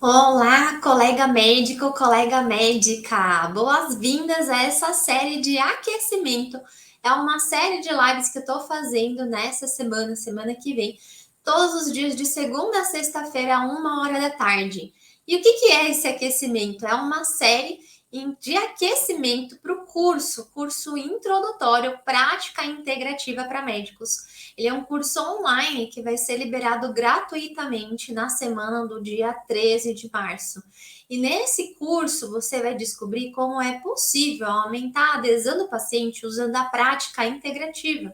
Olá, colega médico, colega médica. Boas-vindas a essa série de aquecimento. É uma série de lives que eu tô fazendo nessa semana, semana que vem, todos os dias de segunda a sexta-feira, a 1 hora da tarde. E o que é esse aquecimento? É uma série de aquecimento para o curso introdutório Prática Integrativa para Médicos. Ele é um curso online que vai ser liberado gratuitamente na semana do dia 13 de março. E nesse curso você vai descobrir como é possível aumentar a adesão do paciente usando a prática integrativa.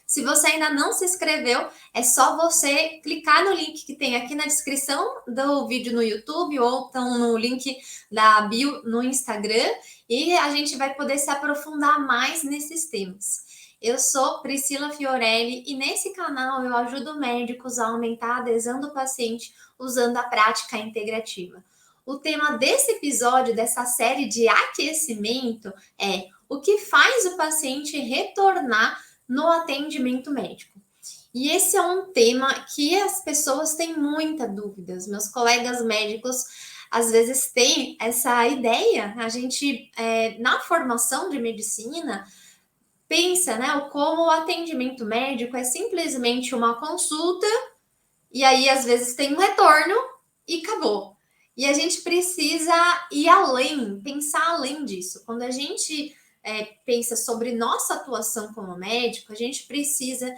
Se você ainda não se inscreveu, é só você clicar no link que tem aqui na descrição do vídeo no YouTube ou então no link da bio no Instagram e a gente vai poder se aprofundar mais nesses temas. Eu sou Priscila Fiorelli e nesse canal eu ajudo médicos a aumentar a adesão do paciente usando a prática integrativa. O tema desse episódio, dessa série de aquecimento, é o que faz o paciente retornar no atendimento médico. E esse é um tema que as pessoas têm muita dúvidas. Meus colegas médicos às vezes têm essa ideia. A gente, na formação de medicina, pensa, né, como o atendimento médico é simplesmente uma consulta e aí às vezes tem um retorno e acabou. E a gente precisa ir além, pensar além disso. Quando a gente pensa sobre nossa atuação como médico, a gente precisa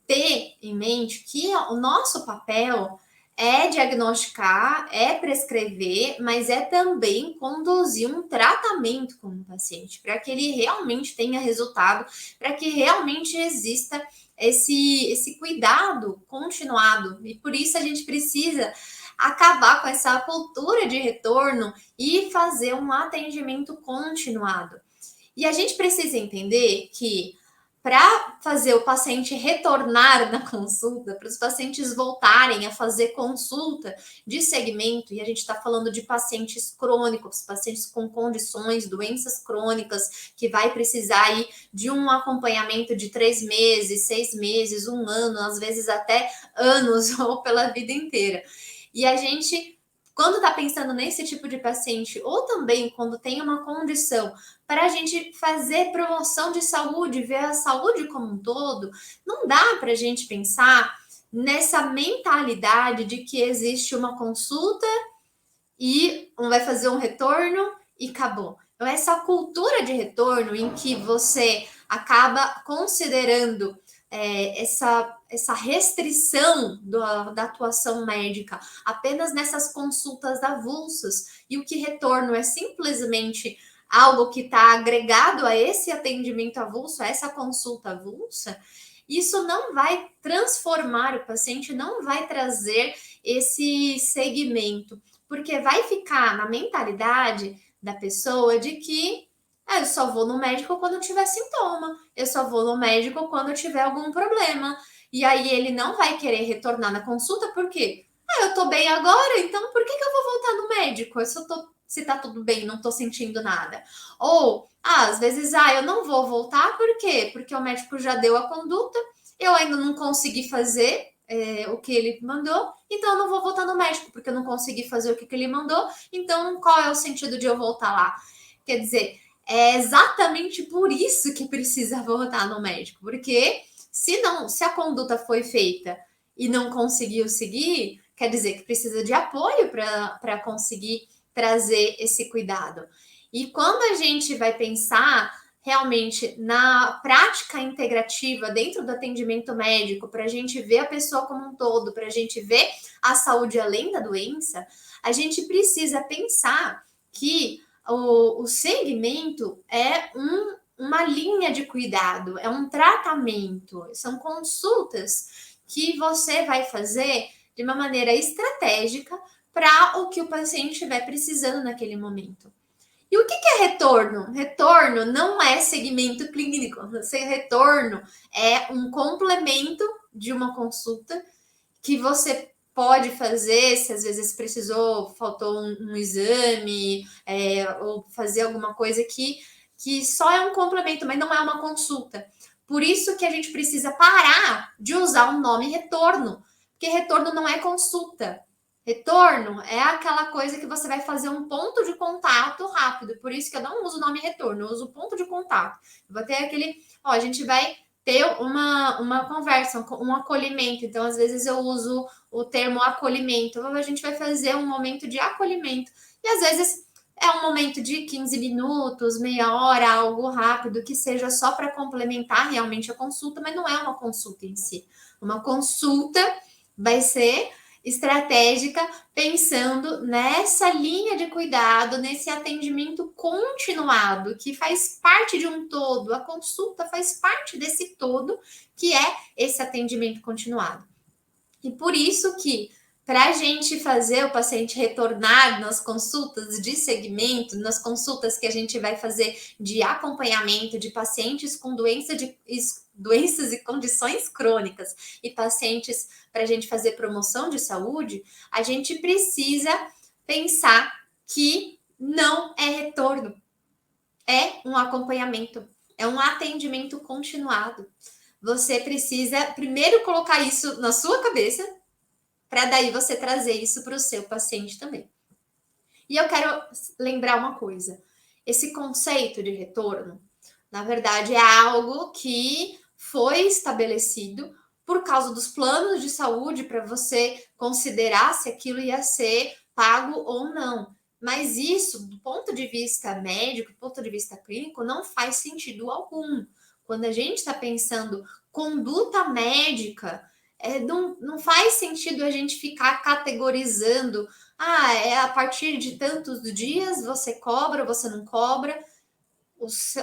ter em mente que o nosso papel é diagnosticar, é prescrever, mas é também conduzir um tratamento com o paciente, para que ele realmente tenha resultado, para que realmente exista esse cuidado continuado. E por isso a gente precisa acabar com essa cultura de retorno e fazer um atendimento continuado. E a gente precisa entender que para fazer o paciente retornar na consulta, para os pacientes voltarem a fazer consulta de segmento, e a gente está falando de pacientes crônicos, pacientes com condições, doenças crônicas, que vai precisar aí de um acompanhamento de 3 meses, 6 meses, 1 ano, às vezes até anos ou pela vida inteira. E a gente, quando está pensando nesse tipo de paciente, ou também quando tem uma condição, para a gente fazer promoção de saúde, ver a saúde como um todo, não dá para a gente pensar nessa mentalidade de que existe uma consulta e um vai fazer um retorno e acabou. Então, essa cultura de retorno em que você acaba considerando essa restrição da atuação médica apenas nessas consultas avulsas e o que retorno é simplesmente algo que está agregado a esse atendimento avulso, a essa consulta avulsa, isso não vai transformar o paciente, não vai trazer esse segmento, porque vai ficar na mentalidade da pessoa de que eu só vou no médico quando tiver sintoma, eu só vou no médico quando tiver algum problema. E aí ele não vai querer retornar na consulta, por quê? Eu tô bem agora, então por que eu vou voltar no médico? Se tá tudo bem, não tô sentindo nada. Ou, às vezes, eu não vou voltar, por quê? Porque o médico já deu a conduta, eu ainda não consegui fazer o que ele mandou, então eu não vou voltar no médico, porque eu não consegui fazer o que ele mandou, então qual é o sentido de eu voltar lá? Quer dizer, é exatamente por isso que precisa voltar no médico, porque se a conduta foi feita e não conseguiu seguir, quer dizer que precisa de apoio para conseguir trazer esse cuidado. E quando a gente vai pensar realmente na prática integrativa dentro do atendimento médico, para a gente ver a pessoa como um todo, para a gente ver a saúde além da doença, a gente precisa pensar que o segmento é uma linha de cuidado, é um tratamento, são consultas que você vai fazer de uma maneira estratégica para o que o paciente estiver precisando naquele momento. E o que é retorno? Retorno não é segmento clínico. Retorno é um complemento de uma consulta que você pode fazer se às vezes precisou, faltou um exame, ou fazer alguma coisa que só é um complemento, mas não é uma consulta. Por isso que a gente precisa parar de usar o nome retorno, porque retorno não é consulta. Retorno é aquela coisa que você vai fazer um ponto de contato rápido. Por isso que eu não uso o nome retorno, eu uso ponto de contato. Eu vou ter aquele. Ó, a gente vai ter uma conversa, um acolhimento. Então, às vezes, eu uso o termo acolhimento. A gente vai fazer um momento de acolhimento. E às vezes é um momento de 15 minutos, meia hora, algo rápido, que seja só para complementar realmente a consulta, mas não é uma consulta em si. Uma consulta vai ser estratégica, pensando nessa linha de cuidado, nesse atendimento continuado, que faz parte de um todo. A consulta faz parte desse todo, que é esse atendimento continuado. E por isso que, para a gente fazer o paciente retornar nas consultas de segmento, nas consultas que a gente vai fazer de acompanhamento de pacientes com doenças e condições crônicas e pacientes para a gente fazer promoção de saúde, a gente precisa pensar que não é retorno, é um acompanhamento, é um atendimento continuado. Você precisa primeiro colocar isso na sua cabeça, para daí você trazer isso para o seu paciente também. E eu quero lembrar uma coisa: esse conceito de retorno, na verdade, é algo que foi estabelecido por causa dos planos de saúde para você considerar se aquilo ia ser pago ou não. Mas isso, do ponto de vista médico, do ponto de vista clínico, não faz sentido algum. Quando a gente está pensando conduta médica, não faz sentido a gente ficar categorizando. Ah, é a partir de tantos dias você cobra, você não cobra.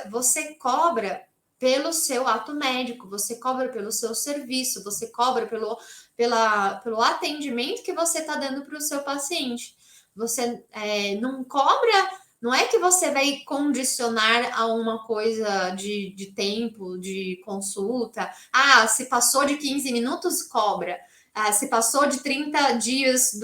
Você cobra pelo seu ato médico, você cobra pelo seu serviço, você cobra pelo atendimento que você está dando para o seu paciente. Você não cobra, não é que você vai condicionar a uma coisa de tempo, de consulta. Ah, se passou de 15 minutos, cobra. Ah, se passou de 30 dias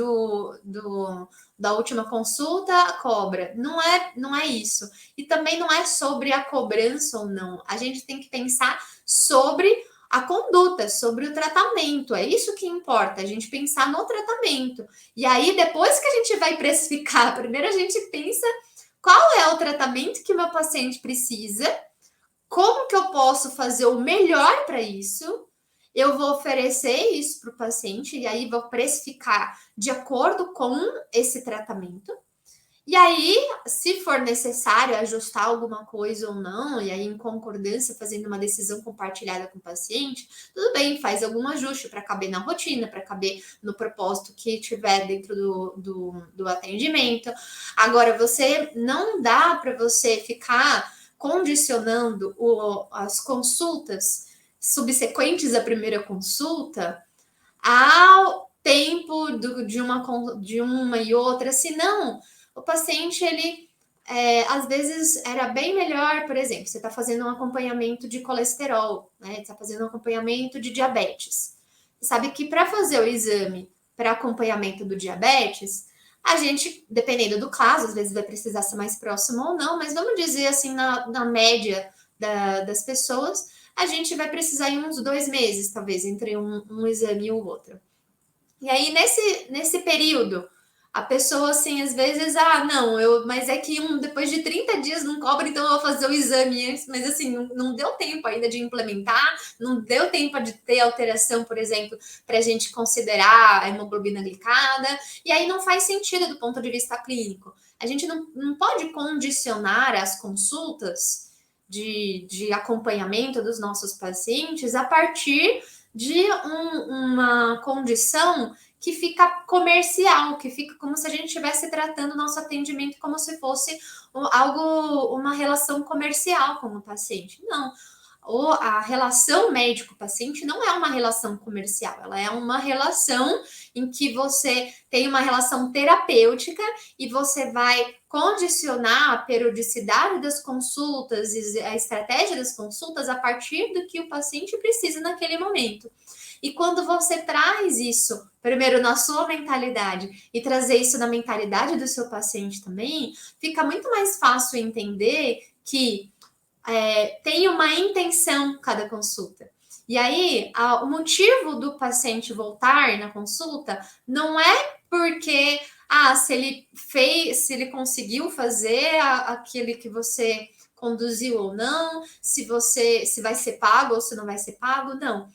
da última consulta, cobra. Não é isso. E também não é sobre a cobrança ou não. A gente tem que pensar sobre a conduta, sobre o tratamento. É isso que importa, a gente pensar no tratamento. E aí, depois que a gente vai precificar, primeiro a gente pensa qual é o tratamento que o meu paciente precisa, como que eu posso fazer o melhor para isso. Eu vou oferecer isso para o paciente e aí vou precificar de acordo com esse tratamento. E aí, se for necessário ajustar alguma coisa ou não, e aí em concordância, fazendo uma decisão compartilhada com o paciente, tudo bem, faz algum ajuste para caber na rotina, para caber no propósito que tiver dentro do atendimento. Agora, você não dá para você ficar condicionando as consultas subsequentes à primeira consulta ao tempo de uma e outra, senão o paciente, ele às vezes era bem melhor, por exemplo, você está fazendo um acompanhamento de colesterol, né? Está fazendo um acompanhamento de diabetes. Você sabe que para fazer o exame para acompanhamento do diabetes, a gente, dependendo do caso, às vezes vai precisar ser mais próximo ou não, mas vamos dizer assim, na média das pessoas, a gente vai precisar em uns 2 meses, talvez, entre um exame e o outro. E aí, nesse período, a pessoa, assim, às vezes, não, mas é que depois de 30 dias não cobra, então eu vou fazer o exame antes, mas assim, não deu tempo ainda de implementar, não deu tempo de ter alteração, por exemplo, para a gente considerar a hemoglobina glicada, e aí não faz sentido do ponto de vista clínico. A gente não pode condicionar as consultas de acompanhamento dos nossos pacientes a partir de uma condição que fica comercial, que fica como se a gente estivesse tratando o nosso atendimento como se fosse uma relação comercial com o paciente. Não. A relação médico-paciente não é uma relação comercial, ela é uma relação em que você tem uma relação terapêutica e você vai condicionar a periodicidade das consultas e a estratégia das consultas a partir do que o paciente precisa naquele momento. E quando você traz isso, primeiro na sua mentalidade e trazer isso na mentalidade do seu paciente também, fica muito mais fácil entender que tem uma intenção cada consulta. E aí, o motivo do paciente voltar na consulta não é porque se ele conseguiu fazer aquele que você conduziu ou não, se vai ser pago ou se não vai ser pago, não.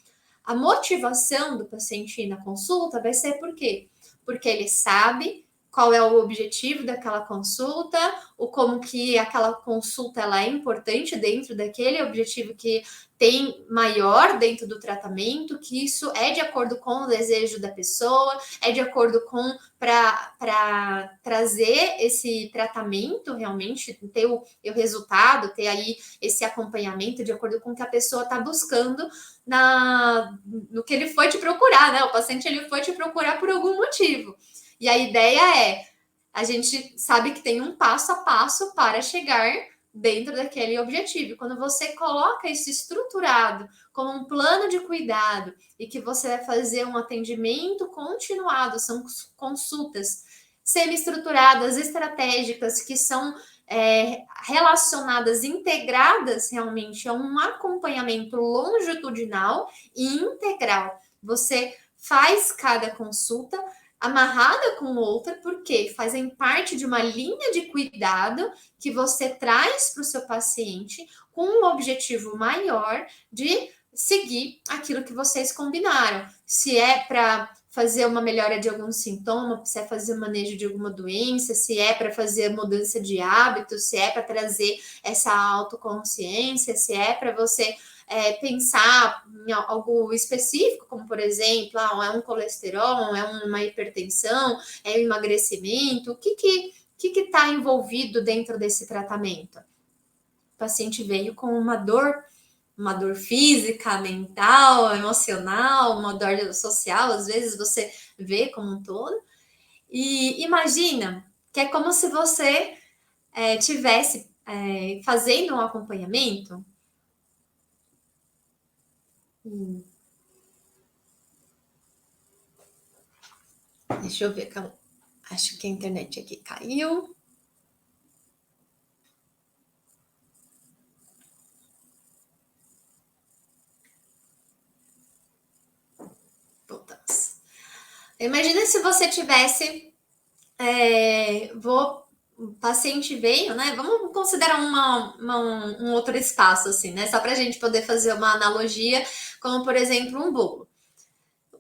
A motivação do paciente ir na consulta vai ser por quê? Porque ele sabe qual é o objetivo daquela consulta, o como que aquela consulta ela é importante dentro daquele objetivo que tem maior dentro do tratamento, que isso é de acordo com o desejo da pessoa, é de acordo com para trazer esse tratamento realmente, ter o resultado, ter aí esse acompanhamento de acordo com o que a pessoa está buscando no que ele foi te procurar, né? O paciente ele foi te procurar por algum motivo. E a ideia é, a gente sabe que tem um passo a passo para chegar dentro daquele objetivo. Quando você coloca isso estruturado como um plano de cuidado e que você vai fazer um atendimento continuado, são consultas semi-estruturadas, estratégicas, que são relacionadas, integradas realmente a um acompanhamento longitudinal e integral. Você faz cada consulta amarrada com outra, porque fazem parte de uma linha de cuidado que você traz para o seu paciente com um objetivo maior de seguir aquilo que vocês combinaram. Se é para fazer uma melhora de algum sintoma, se é fazer manejo de alguma doença, se é para fazer mudança de hábitos, se é para trazer essa autoconsciência, se é para você pensar em algo específico, como por exemplo, é um colesterol, é uma hipertensão, é um emagrecimento, o que está envolvido dentro desse tratamento? O paciente veio com uma dor física, mental, emocional, uma dor social, às vezes você vê como um todo, e imagina que é como se você tivesse fazendo um acompanhamento. Deixa eu ver, acho que a internet aqui caiu. Voltamos. Imagina se você tivesse, o paciente veio, né? Vamos considerar um outro espaço, assim, né? Só para a gente poder fazer uma analogia, como por exemplo um bolo.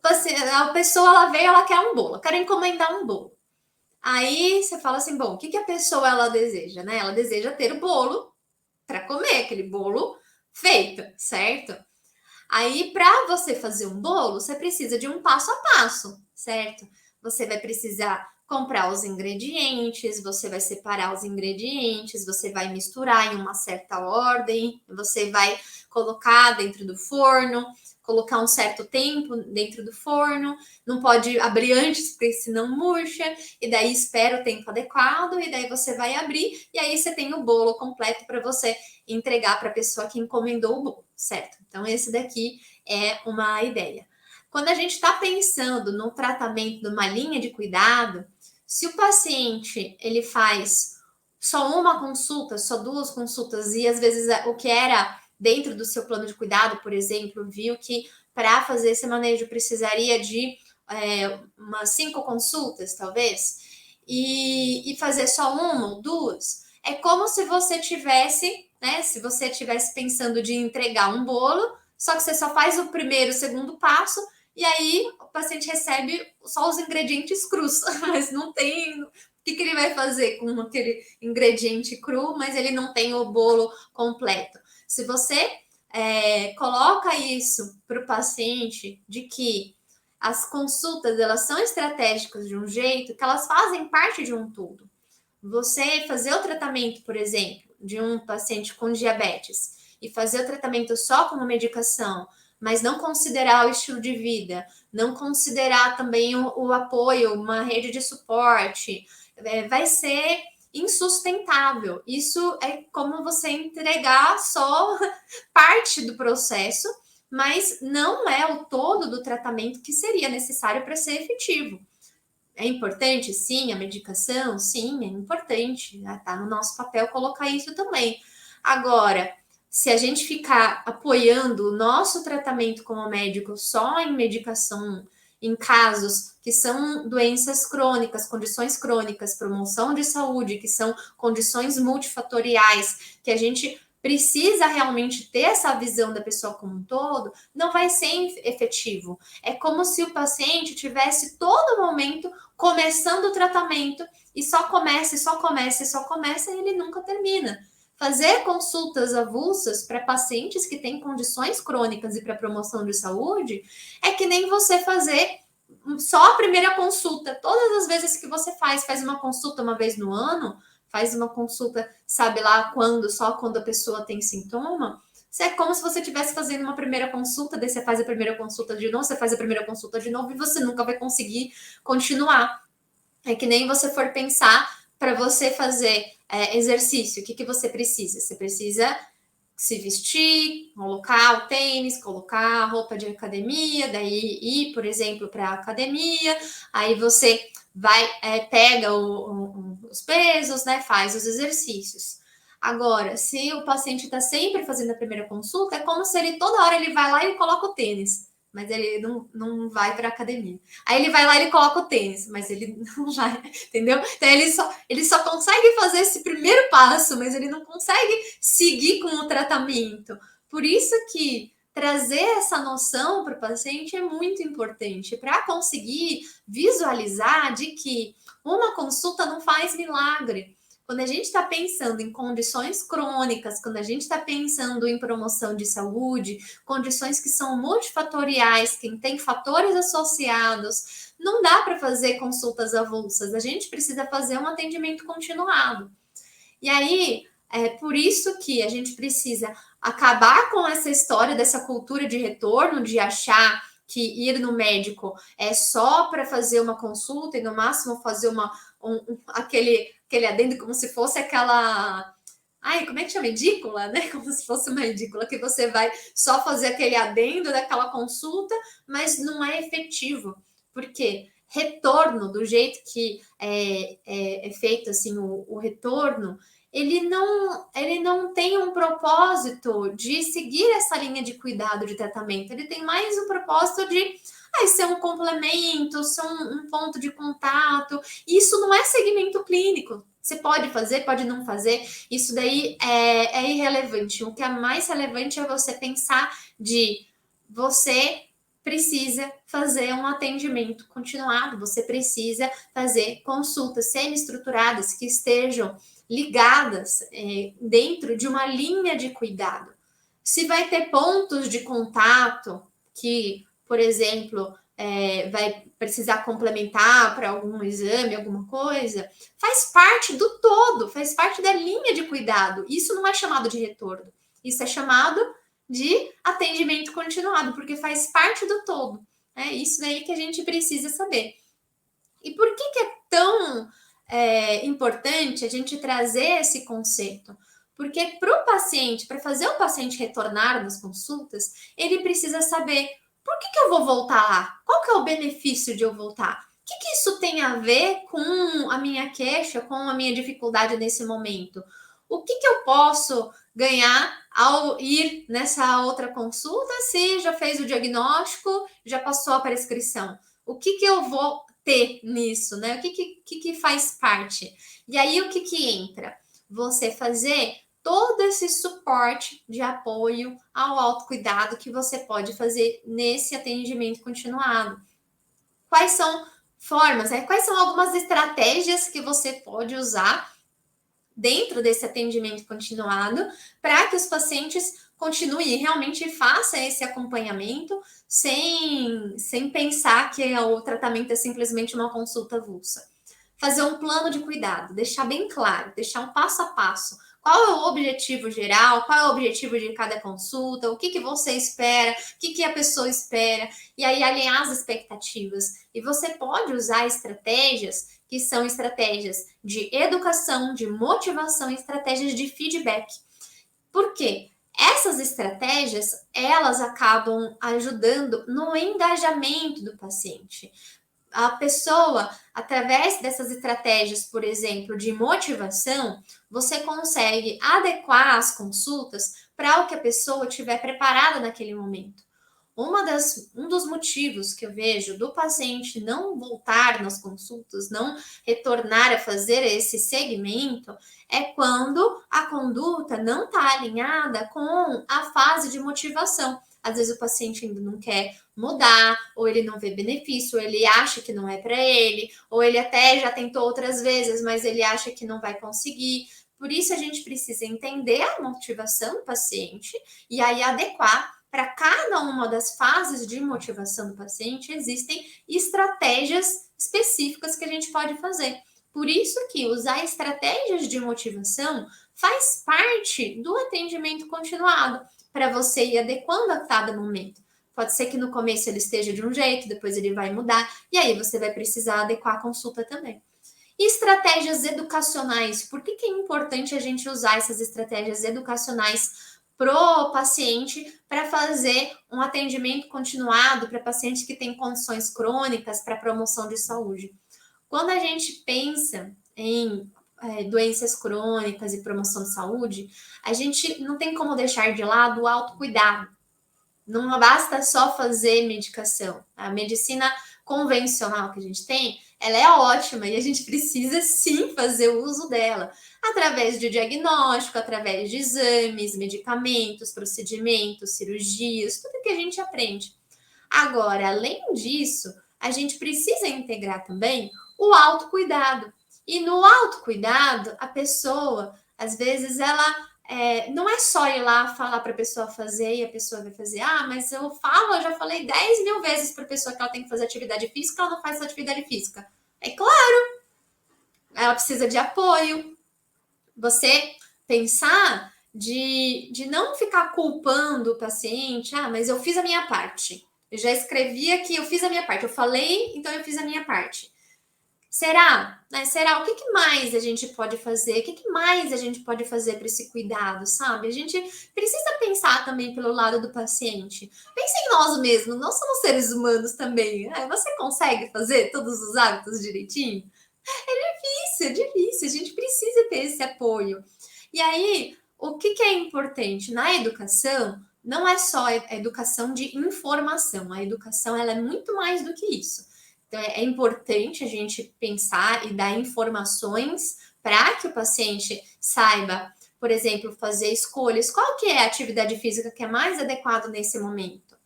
A pessoa ela veio, ela quer um bolo, quer encomendar um bolo. Aí você fala assim, bom, o que a pessoa ela deseja, né? Ela deseja ter o bolo para comer, aquele bolo feito, certo? Aí, para você fazer um bolo, você precisa de um passo a passo, certo? Você vai precisar comprar os ingredientes, você vai separar os ingredientes, você vai misturar em uma certa ordem, você vai colocar dentro do forno, colocar um certo tempo dentro do forno, não pode abrir antes, porque senão murcha, e daí espera o tempo adequado, e daí você vai abrir, e aí você tem o bolo completo para você entregar para a pessoa que encomendou o bolo, certo? Então, esse daqui é uma ideia. Quando a gente está pensando no tratamento de uma linha de cuidado, se o paciente ele faz só uma consulta, só 2 consultas, e às vezes o que era dentro do seu plano de cuidado, por exemplo, viu que para fazer esse manejo precisaria de umas 5 consultas, talvez, e fazer só 1 ou 2, é como se você tivesse, né? Se você estivesse pensando de entregar um bolo, só que você só faz o primeiro, o segundo passo, e aí o paciente recebe só os ingredientes crus, mas não tem. O que ele vai fazer com aquele ingrediente cru, mas ele não tem o bolo completo? Se você coloca isso para o paciente de que as consultas elas são estratégicas de um jeito que elas fazem parte de um todo. Você fazer o tratamento, por exemplo, de um paciente com diabetes e fazer o tratamento só com uma medicação, mas não considerar o estilo de vida, não considerar também o apoio, uma rede de suporte, vai ser insustentável. Isso é como você entregar só parte do processo, mas não é o todo do tratamento que seria necessário para ser efetivo. É importante? Sim. A medicação? Sim, é importante. Está no nosso papel colocar isso também. Agora, se a gente ficar apoiando o nosso tratamento como médico só em medicação em casos que são doenças crônicas, condições crônicas, promoção de saúde, que são condições multifatoriais, que a gente precisa realmente ter essa visão da pessoa como um todo, não vai ser efetivo. É como se o paciente tivesse todo momento começando o tratamento e só começa, e só começa, e só começa, e ele nunca termina. Fazer consultas avulsas para pacientes que têm condições crônicas e para promoção de saúde é que nem você fazer só a primeira consulta. Todas as vezes que você faz uma consulta uma vez no ano, faz uma consulta, sabe lá quando, só quando a pessoa tem sintoma, é como se você estivesse fazendo uma primeira consulta, daí você faz a primeira consulta de novo, você faz a primeira consulta de novo e você nunca vai conseguir continuar. É que nem você for pensar para você fazer exercício, o que você precisa? Você precisa se vestir, colocar o tênis, colocar a roupa de academia, daí ir, por exemplo, para a academia, aí você vai, pega os pesos, né? Faz os exercícios. Agora, se o paciente está sempre fazendo a primeira consulta, é como se ele toda hora ele vai lá e coloca o tênis, mas ele não vai para a academia. Aí ele vai lá e ele coloca o tênis, mas ele não vai, entendeu? Então ele só consegue fazer esse primeiro passo, mas ele não consegue seguir com o tratamento. Por isso que trazer essa noção para o paciente é muito importante para conseguir visualizar de que uma consulta não faz milagre. Quando a gente está pensando em condições crônicas, quando a gente está pensando em promoção de saúde, condições que são multifatoriais, que tem fatores associados, não dá para fazer consultas avulsas, a gente precisa fazer um atendimento continuado. E aí, é por isso que a gente precisa acabar com essa história dessa cultura de retorno, de achar que ir no médico é só para fazer uma consulta e no máximo fazer aquele adendo como se fosse aquela... Ai, como é que chama? Edícula, né? Como se fosse uma edícula, que você vai só fazer aquele adendo daquela consulta, mas não é efetivo. Por quê? Retorno, do jeito que é feito assim, o retorno, ele não tem um propósito de seguir essa linha de cuidado, de tratamento. Ele tem mais um propósito de ser um complemento, ser um ponto de contato. Isso não é segmento clínico. Você pode fazer, pode não fazer. Isso daí é irrelevante. O que é mais relevante é você pensar de você precisa fazer um atendimento continuado, você precisa fazer consultas semi-estruturadas que estejam ligadas dentro de uma linha de cuidado. Se vai ter pontos de contato que, por exemplo, vai precisar complementar para algum exame, alguma coisa, faz parte do todo, faz parte da linha de cuidado. Isso não é chamado de retorno, isso é chamado de atendimento continuado, porque faz parte do todo. É isso daí que a gente precisa saber. E por que é tão importante a gente trazer esse conceito? Porque para o paciente, para fazer o paciente retornar nas consultas, ele precisa saber por que eu vou voltar lá? Qual que é o benefício de eu voltar? O que isso tem a ver com a minha queixa, com a minha dificuldade nesse momento? O que eu posso ganhar ao ir nessa outra consulta se já fez o diagnóstico, já passou a prescrição? O que eu vou ter nisso, né? O que faz parte? E aí, o que entra? Você fazer todo esse suporte de apoio ao autocuidado que você pode fazer nesse atendimento continuado. Quais são formas, quais são algumas estratégias que você pode usar dentro desse atendimento continuado para que os pacientes continuem e realmente façam esse acompanhamento sem pensar que o tratamento é simplesmente uma consulta avulsa. Fazer um plano de cuidado, deixar bem claro, deixar um passo a passo. Qual é o objetivo geral? Qual é o objetivo de cada consulta? O que você espera? O que a pessoa espera? E aí alinhar as expectativas. E você pode usar estratégias que são estratégias de educação, de motivação, estratégias de feedback. Por quê? Essas estratégias, elas acabam ajudando no engajamento do paciente. A pessoa, através dessas estratégias, por exemplo, de motivação, você consegue adequar as consultas para o que a pessoa estiver preparada naquele momento. Um dos motivos que eu vejo do paciente não voltar nas consultas, não retornar a fazer esse segmento, é quando a conduta não está alinhada com a fase de motivação. Às vezes o paciente ainda não quer mudar, ou ele não vê benefício, ou ele acha que não é para ele, ou ele até já tentou outras vezes, mas ele acha que não vai conseguir. Por isso a gente precisa entender a motivação do paciente e aí adequar para cada uma das fases de motivação do paciente, existem estratégias específicas que a gente pode fazer. Por isso que usar estratégias de motivação faz parte do atendimento continuado, para você ir adequando a cada momento. Pode ser que no começo ele esteja de um jeito, depois ele vai mudar, e aí você vai precisar adequar a consulta também. E estratégias educacionais. Por que é importante a gente usar essas estratégias educacionais pro paciente para fazer um atendimento continuado para pacientes que têm condições crônicas para promoção de saúde? Quando a gente pensa em doenças crônicas e promoção de saúde, a gente não tem como deixar de lado o autocuidado. Não basta só fazer medicação. A medicina convencional que a gente tem, ela é ótima e a gente precisa sim fazer o uso dela, através de diagnóstico, através de exames, medicamentos, procedimentos, cirurgias, tudo que a gente aprende. Agora, além disso, a gente precisa integrar também o autocuidado. E no autocuidado, a pessoa, às vezes, ela não é só ir lá falar para a pessoa fazer e a pessoa vai fazer. Ah, mas eu já falei 10 mil vezes para a pessoa que ela tem que fazer atividade física, ela não faz atividade física. É claro, ela precisa de apoio. Você pensar de não ficar culpando o paciente. Ah, mas eu fiz a minha parte. Eu já escrevi aqui, eu fiz a minha parte. Eu falei, então eu fiz a minha parte. Será? Né? Será? O que mais a gente pode fazer? O que mais a gente pode fazer para esse cuidado, sabe? A gente precisa pensar também pelo lado do paciente. Pense em nós mesmos, nós somos seres humanos também. Você consegue fazer todos os hábitos direitinho? É difícil, a gente precisa ter esse apoio. E aí, o que é importante? Na educação, não é só a educação de informação, a educação ela é muito mais do que isso. Então, é importante a gente pensar e dar informações para que o paciente saiba, por exemplo, fazer escolhas. Qual que é a atividade física que é mais adequada nesse momento?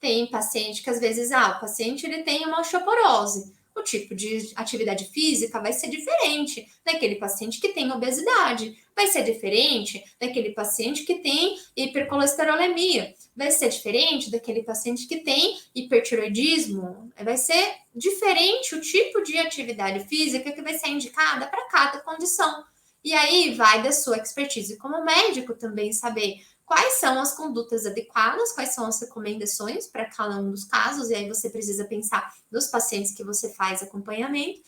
Tem paciente que às vezes, o paciente ele tem uma osteoporose. O tipo de atividade física vai ser diferente daquele paciente que tem obesidade, vai ser diferente daquele paciente que tem hipercolesterolemia, vai ser diferente daquele paciente que tem hipertiroidismo, vai ser diferente o tipo de atividade física que vai ser indicada para cada condição. E aí vai da sua expertise como médico também saber quais são as condutas adequadas, quais são as recomendações para cada um dos casos, e aí você precisa pensar nos pacientes que você faz acompanhamento,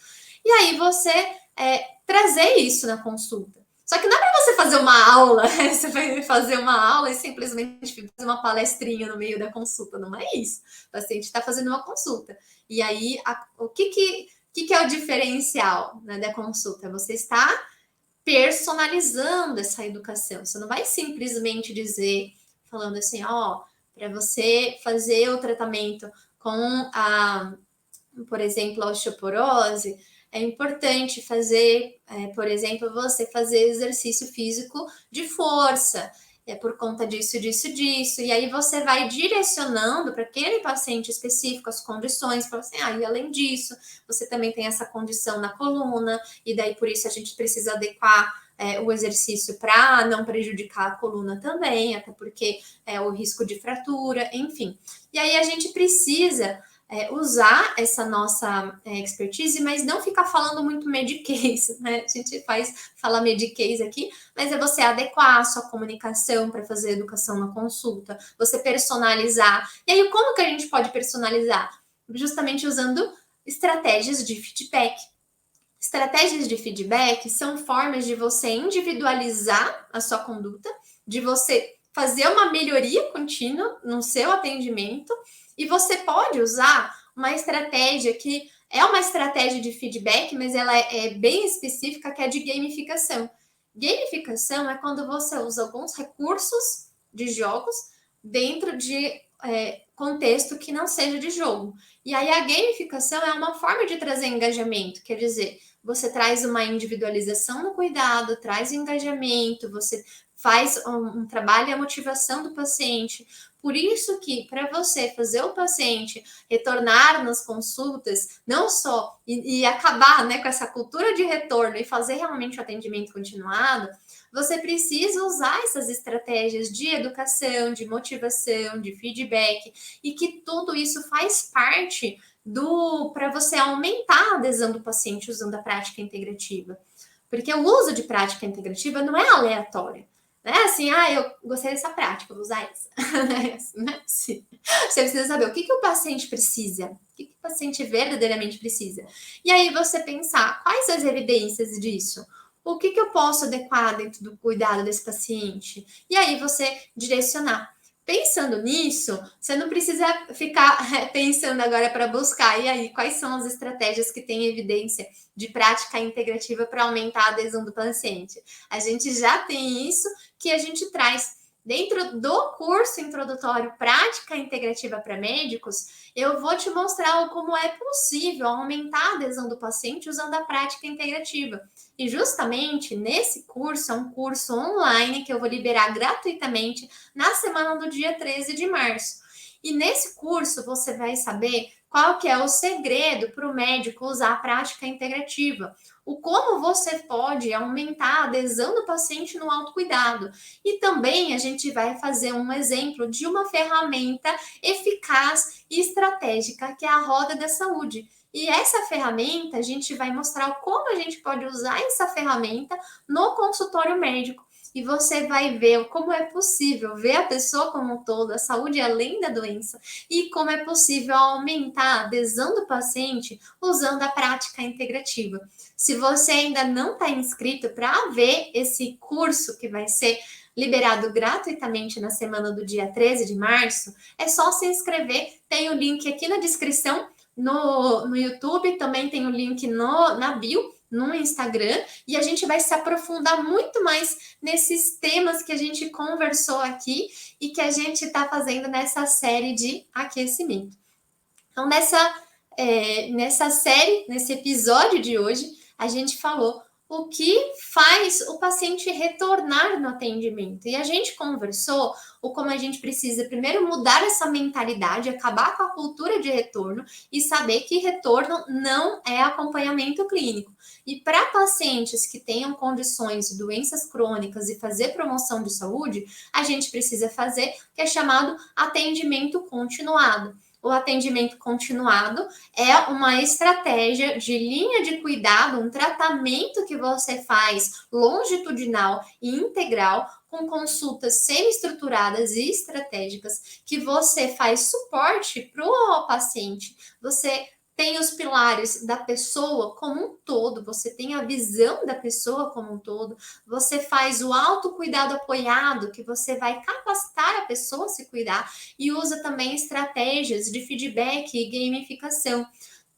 e aí você trazer isso na consulta. Só que não é para você fazer uma aula, você vai fazer uma aula e simplesmente fazer uma palestrinha no meio da consulta, não é isso. O paciente está fazendo uma consulta. E aí, o que é o diferencial, né, da consulta? Você está personalizando essa educação. Você não vai simplesmente dizer, falando assim, para você fazer o tratamento com por exemplo, a osteoporose, é importante fazer, por exemplo, você fazer exercício físico de força, por conta disso, disso, disso, e aí você vai direcionando para aquele paciente específico as condições, para assim, e além disso, você também tem essa condição na coluna, e daí por isso a gente precisa adequar o exercício para não prejudicar a coluna também, até porque o risco de fratura, enfim. E aí a gente precisa usar essa nossa expertise, mas não ficar falando muito mediquês, né? A gente fala mediquês aqui, mas é você adequar a sua comunicação para fazer educação na consulta, você personalizar. E aí, como que a gente pode personalizar? Justamente usando estratégias de feedback. Estratégias de feedback são formas de você individualizar a sua conduta, de você fazer uma melhoria contínua no seu atendimento, e você pode usar uma estratégia que é uma estratégia de feedback, mas ela é bem específica, que é de gamificação. Gamificação é quando você usa alguns recursos de jogos dentro de contexto que não seja de jogo. E aí a gamificação é uma forma de trazer engajamento, quer dizer, você traz uma individualização no cuidado, traz engajamento, você faz um trabalho a motivação do paciente. Por isso que para você fazer o paciente retornar nas consultas, não só e acabar, né, com essa cultura de retorno e fazer realmente o atendimento continuado, você precisa usar essas estratégias de educação, de motivação, de feedback, e que tudo isso faz parte para você aumentar a adesão do paciente usando a prática integrativa. Porque o uso de prática integrativa não é aleatório. Não é assim, eu gostei dessa prática, vou usar essa. Não é assim. Você precisa saber o que o paciente precisa, o que o paciente verdadeiramente precisa. E aí você pensar quais as evidências disso. O que eu posso adequar dentro do cuidado desse paciente? E aí você direcionar. Pensando nisso, você não precisa ficar pensando agora para buscar, e aí, quais são as estratégias que têm evidência de prática integrativa para aumentar a adesão do paciente. A gente já tem isso que a gente traz. Dentro do curso introdutório Prática Integrativa para Médicos, eu vou te mostrar como é possível aumentar a adesão do paciente usando a prática integrativa. E justamente nesse curso, é um curso online que eu vou liberar gratuitamente na semana do dia 13 de março. E nesse curso você vai saber qual que é o segredo para o médico usar a prática integrativa, o como você pode aumentar a adesão do paciente no autocuidado. E também a gente vai fazer um exemplo de uma ferramenta eficaz e estratégica, que é a roda da saúde. E essa ferramenta, a gente vai mostrar como a gente pode usar essa ferramenta no consultório médico. E você vai ver como é possível ver a pessoa como um todo, a saúde além da doença, e como é possível aumentar a adesão do paciente usando a prática integrativa. Se você ainda não está inscrito para ver esse curso que vai ser liberado gratuitamente na semana do dia 13 de março, é só se inscrever. Tem o link aqui na descrição no YouTube, também tem o link na bio, no Instagram, e a gente vai se aprofundar muito mais nesses temas que a gente conversou aqui e que a gente está fazendo nessa série de aquecimento. Então, nessa série, nesse episódio de hoje, a gente falou o que faz o paciente retornar no atendimento. E a gente conversou o como a gente precisa primeiro mudar essa mentalidade, acabar com a cultura de retorno e saber que retorno não é acompanhamento clínico. E para pacientes que tenham condições de doenças crônicas e fazer promoção de saúde, a gente precisa fazer o que é chamado atendimento continuado. O atendimento continuado é uma estratégia de linha de cuidado, um tratamento que você faz longitudinal e integral, com consultas semi-estruturadas e estratégicas, que você faz suporte para o paciente. Você tem os pilares da pessoa como um todo, você tem a visão da pessoa como um todo, você faz o autocuidado apoiado, que você vai capacitar a pessoa a se cuidar, e usa também estratégias de feedback e gamificação.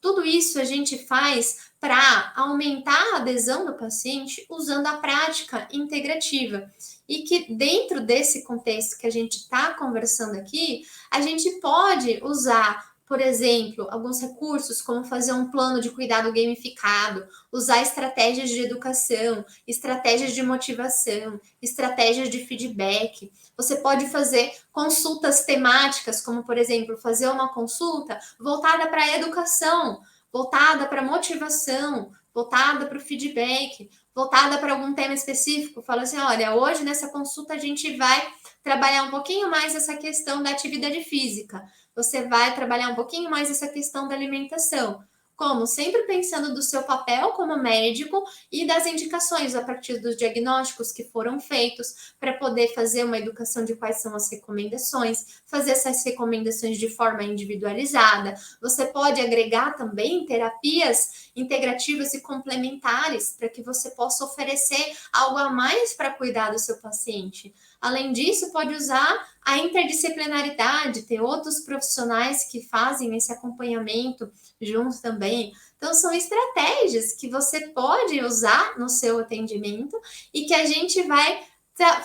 Tudo isso a gente faz para aumentar a adesão do paciente usando a prática integrativa. E que dentro desse contexto que a gente está conversando aqui, a gente pode usar, por exemplo, alguns recursos, como fazer um plano de cuidado gamificado, usar estratégias de educação, estratégias de motivação, estratégias de feedback. Você pode fazer consultas temáticas, como, por exemplo, fazer uma consulta voltada para a educação, voltada para a motivação, voltada para o feedback, voltada para algum tema específico. Fala assim, olha, hoje nessa consulta a gente vai trabalhar um pouquinho mais essa questão da atividade física. Você vai trabalhar um pouquinho mais essa questão da alimentação. Como? Sempre pensando do seu papel como médico e das indicações a partir dos diagnósticos que foram feitos, para poder fazer uma educação de quais são as recomendações, fazer essas recomendações de forma individualizada. Você pode agregar também terapias integrativas e complementares para que você possa oferecer algo a mais para cuidar do seu paciente. Além disso, pode usar a interdisciplinaridade, ter outros profissionais que fazem esse acompanhamento junto também. Então, são estratégias que você pode usar no seu atendimento e que a gente vai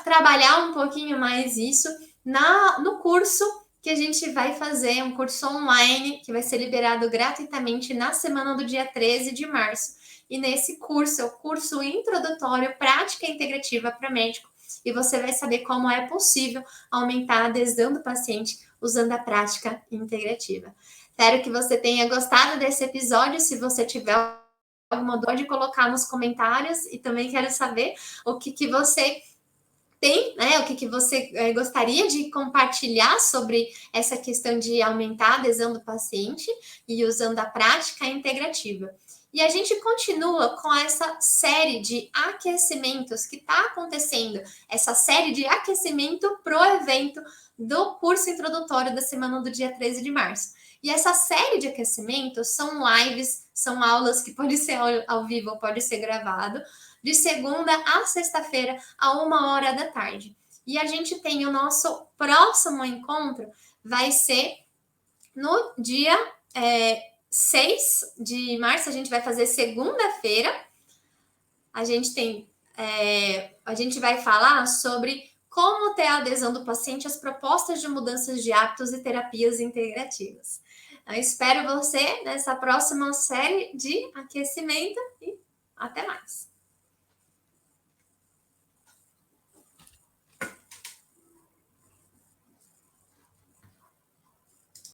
trabalhar um pouquinho mais isso no curso que a gente vai fazer um curso online que vai ser liberado gratuitamente na semana do dia 13 de março. E nesse curso, é o curso introdutório Prática Integrativa para Médico, e você vai saber como é possível aumentar a adesão do paciente usando a prática integrativa. Espero que você tenha gostado desse episódio. Se você tiver alguma dor, de colocar nos comentários, e também quero saber o que você tem, né? O que você gostaria de compartilhar sobre essa questão de aumentar a adesão do paciente e usando a prática integrativa. E a gente continua com essa série de aquecimentos que está acontecendo, essa série de aquecimento para o evento do curso introdutório da semana do dia 13 de março. E essa série de aquecimentos são lives, são aulas que pode ser ao vivo ou pode ser gravado, de segunda a sexta-feira, a 1h da tarde. E a gente tem o nosso próximo encontro, vai ser no dia 6 de março, a gente vai fazer segunda-feira. A gente vai falar sobre como ter a adesão do paciente às propostas de mudanças de hábitos e terapias integrativas. Eu espero você nessa próxima série de aquecimento e até mais.